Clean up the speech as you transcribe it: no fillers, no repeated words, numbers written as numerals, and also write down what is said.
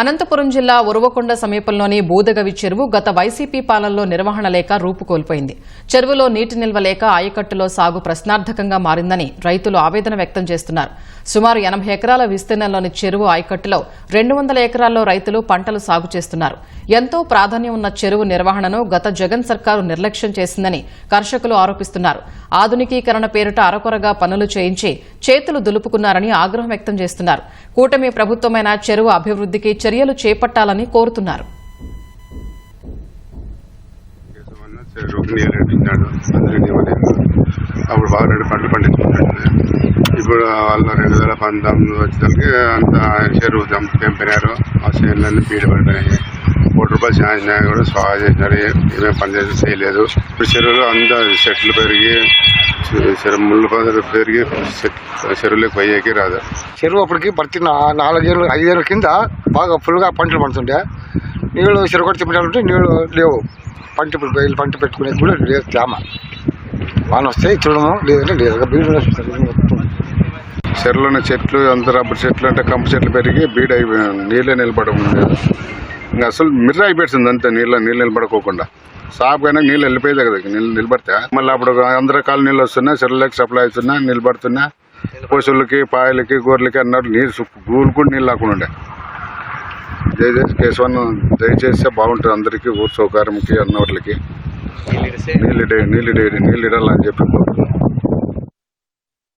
అనంతపురం జిల్లా ఉరవకొండ సమీపంలోని బూదగవి చెరువు గత వైసీపీ పాలనలో నిర్వహణ లేక రూపుకోల్పోయింది. చెరువులో నీటి నిల్వ లేక ఆయకట్టులో సాగు ప్రశ్నార్థకంగా మారిందని రైతులు ఆవేదన వ్యక్తం చేస్తున్నారు. సుమారు 80 ఎకరాల విస్తీర్ణంలోని చెరువు ఆయకట్టులో 200 ఎకరాల్లో రైతులు పంటలు సాగు చేస్తున్నారు. ఎంతో ప్రాధాన్యం ఉన్న చెరువు నిర్వహణను గత జగన్ సర్కారు నిర్లక్ష్యం చేసిందని కర్షకులు ఆరోపిస్తున్నారు. ఆధునికీకరణ పేరిట అరకొరగా పనులు చేయించి చేతులు దులుపుకున్నారని ఆగ్రహం వ్యక్తం చేస్తున్నారు. కూటమి ప్రభుత్వమైన చెరువు అభివృద్ధికి చర్యలు చేపట్టాలని కోరుతున్నారు. అప్పుడు బాగా 2 పంటలు పండించుకుంటాడు. ఇప్పుడు వాళ్ళు 2019 వచ్చేసరికి అంత చెరువు పెంపినారు. ఆ చేనులన్నీ బీడు పడిపోయినాయి. ₹1 శాంక్షన్ కూడా స్వాహా చేసినారు. ఏమేమి పని చేయలేదు. ఇప్పుడు చెరువులో అంత చెట్లు పెరిగి ముళ్ళు పదలు పెరిగి చెరువులోకి పోయేకి రాదు. చెరువు అప్పటికి ప్రతి 4 ఏళ్ళు 5 ఏళ్ళ కింద బాగా ఫుల్గా పంటలు పండుతుండే. నీళ్ళు చెరువు కూడా తిప్పడానికి నీళ్ళు లేవు. పంట ఇప్పుడు పంట పెట్టుకునేది కూడా లేదు. తేమ వాన వస్తే చూడము, లేదంటే లేదు. బీడు చెరువులోని చెట్లు అంత రబ్బర్ చెట్లు అంటే కంప చెట్లు పెరిగి బీడ్ అయిపోయి నీళ్ళే నిలబడడం లేదు. ఇంకా అసలు మిర్ర అయిపోయింది అంతే. నీళ్ళు నిలబడుకోకుండా సాపుకైనా నీళ్ళు వెళ్ళిపోయేది కదా. నీళ్ళు నిలబడితే మళ్ళీ అప్పుడు అందరి రకాల నీళ్ళు వస్తున్నాయి. చెరువులకి సప్లై అవుతున్నా, నిలబడుతున్నా. పశువులకి పాయలకి గొర్రెలకి అన్నట్టు నీళ్ళు గూలు కూడా నీళ్ళు లేకుండా ఉండే. దయచేసి కేశవన్ దయచేస్తే బాగుంటుంది అందరికీ. ఊరు సౌకర్యంకి అన్నవాళ్ళకి నీళ్ళు ఇడాలని చెప్పి